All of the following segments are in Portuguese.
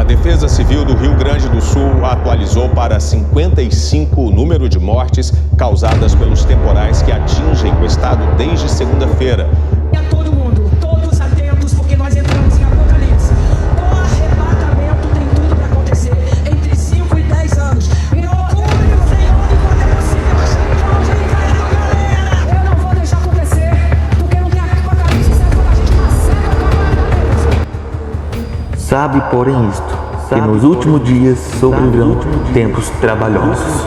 Defesa Civil do Rio Grande do Sul atualizou para 55 o número de mortes causadas pelos temporais que atingem o estado desde segunda-feira. A todo mundo, todos atentos, porque nós entramos em apocalipse. O arrebatamento tem tudo para acontecer entre 5 e 10 anos. Em outubro, o Senhor, enquanto é possível, vamos ligar, galera! Eu não vou deixar acontecer, porque não tem apocalipse, serve quando a gente recebe a camarada. Sabe, porém, isto, que nos últimos dias sobrevirão tempos trabalhosos.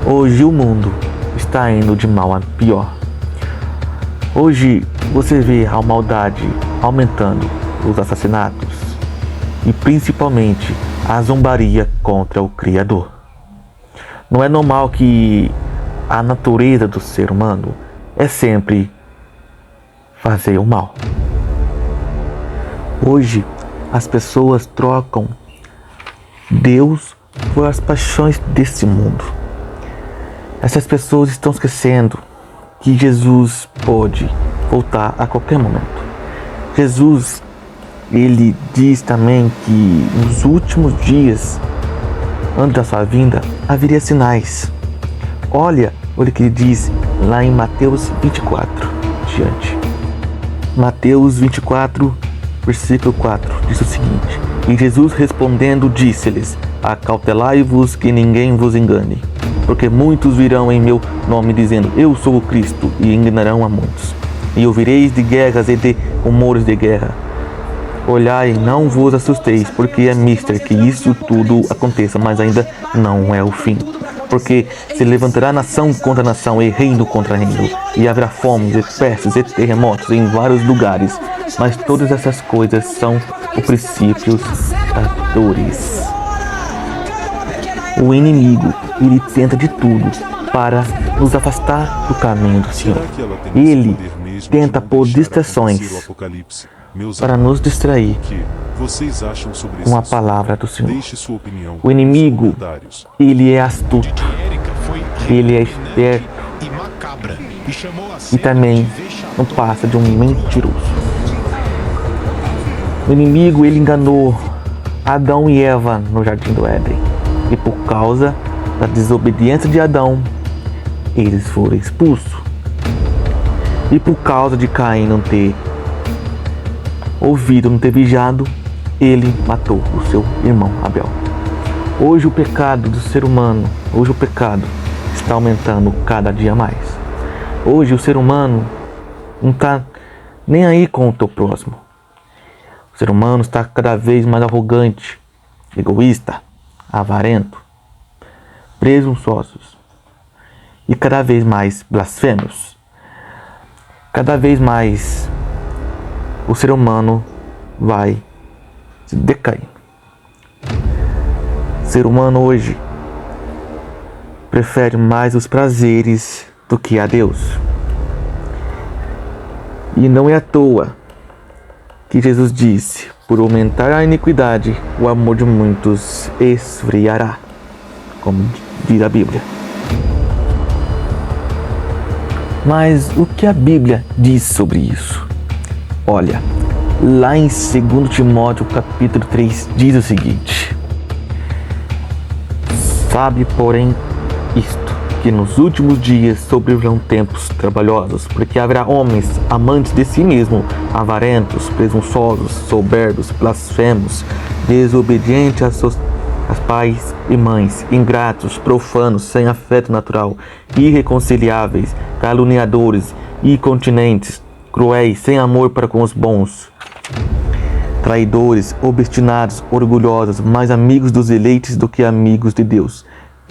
Hoje o mundo está indo de mal a pior. Hoje você vê a maldade aumentando, os assassinatos e principalmente a zombaria contra o Criador. Não é normal que a natureza do ser humano é sempre fazer o mal. Hoje as pessoas trocam Deus por as paixões desse mundo. Essas pessoas estão esquecendo que Jesus pode voltar a qualquer momento. Jesus, ele diz também que nos últimos dias, antes da sua vinda, haveria sinais. Olha o que ele diz lá em Mateus 24, diante. Mateus 24, versículo 4, diz o seguinte: E Jesus respondendo disse-lhes: Acautelai-vos que ninguém vos engane, porque muitos virão em meu nome dizendo, Eu sou o Cristo, e enganarão a muitos. E ouvireis de guerras e de rumores de guerra. Olhai, não vos assusteis, porque é mister que isso tudo aconteça, mas ainda não é o fim. Porque se levantará nação contra nação e reino contra reino, e haverá fomes, e pestes, e terremotos em vários lugares. Mas todas essas coisas são os princípios das dores. O inimigo, ele tenta de tudo para nos afastar do caminho do Senhor. Ele tenta pôr distrações para nos distrair com a palavra do Senhor. O inimigo, ele é astuto, ele é esperto e também não passa de um mentiroso. O inimigo, ele enganou Adão e Eva no jardim do Éden. E por causa da desobediência de Adão, eles foram expulsos. E por causa de Caim não ter ouvido, não ter vigiado, ele matou o seu irmão Abel. Hoje o pecado do ser humano, hoje o pecado está aumentando cada dia mais. Hoje o ser humano não está nem aí com o teu próximo. O ser humano está cada vez mais arrogante, egoísta, avarento, presunçosos e cada vez mais blasfemos. Cada vez mais o ser humano vai se decair. O ser humano hoje prefere mais os prazeres do que a Deus. E não é à toa que Jesus disse, por aumentar a iniquidade, o amor de muitos esfriará, como diz a Bíblia. Mas o que a Bíblia diz sobre isso? Olha, lá em 2 Timóteo capítulo 3 diz o seguinte: Sabe, porém, isto, que nos últimos dias sobrevirão tempos trabalhosos, porque haverá homens amantes de si mesmo, avarentos, presunçosos, soberbos, blasfemos, desobedientes aos pais e mães, ingratos, profanos, sem afeto natural, irreconciliáveis, caluniadores, incontinentes, cruéis, sem amor para com os bons, traidores, obstinados, orgulhosos, mais amigos dos eleitos do que amigos de Deus,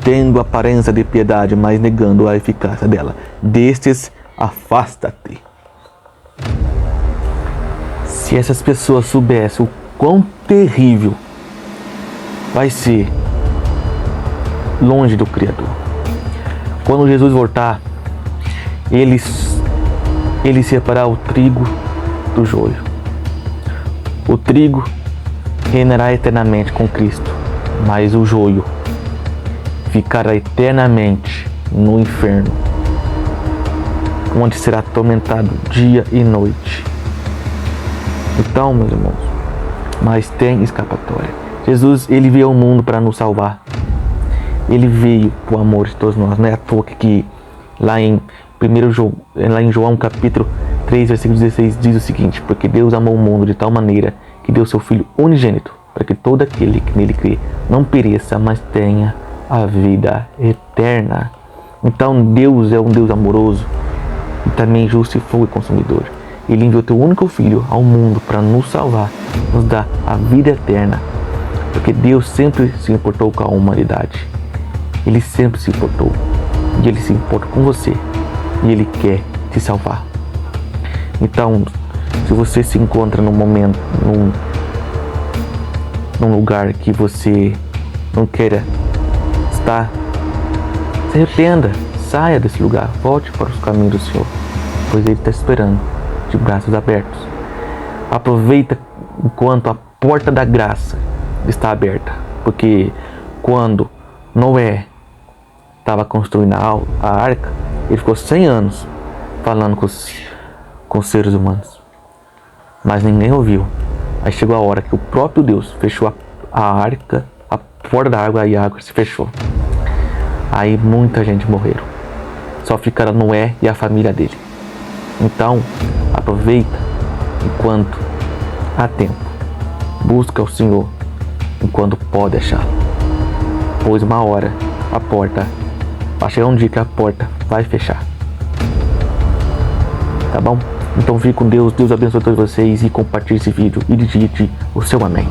tendo aparência de piedade, mas negando a eficácia dela. Destes, afasta-te. Se essas pessoas soubessem o quão terrível vai ser longe do Criador, quando Jesus voltar, ele separar o trigo do joio. O trigo reinará eternamente com Cristo, mas o joio ficará eternamente no inferno, onde será atormentado dia e noite Então, meus irmãos, mas tem escapatória. Jesus, ele veio ao mundo para nos salvar. Ele veio por amor de todos nós. Não é à toa que lá em João capítulo 3, versículo 16 diz o seguinte: porque Deus amou o mundo de tal maneira que deu seu Filho unigênito, para que todo aquele que nele crê não pereça, mas tenha a vida eterna. Então Deus é um Deus amoroso e também justo e fogo e consumidor. Ele enviou teu único Filho ao mundo para nos salvar, nos dar a vida eterna, porque Deus sempre se importou com a humanidade. Ele sempre se importou, e Ele se importa com você, e Ele quer te salvar. Então, se você se encontra num momento, num lugar que você não queira estar, se arrependa, saia desse lugar, volte para os caminhos do Senhor, pois Ele está esperando de braços abertos. Aproveita enquanto a porta da graça está aberta, porque quando Noé estava construindo a arca, ele ficou 100 anos falando com os seres humanos, mas ninguém ouviu. Aí chegou a hora que o próprio Deus fechou a arca, a porta da água, e a água se fechou. Aí muita gente morreram, só ficaram Noé e a família dele. Então aproveita enquanto há tempo, busca o Senhor enquanto pode achá-lo, pois uma hora vai chegar um dia que a porta vai fechar. Tá bom? Então fique com Deus, Deus abençoe todos vocês, e compartilhe esse vídeo e digite o seu amém.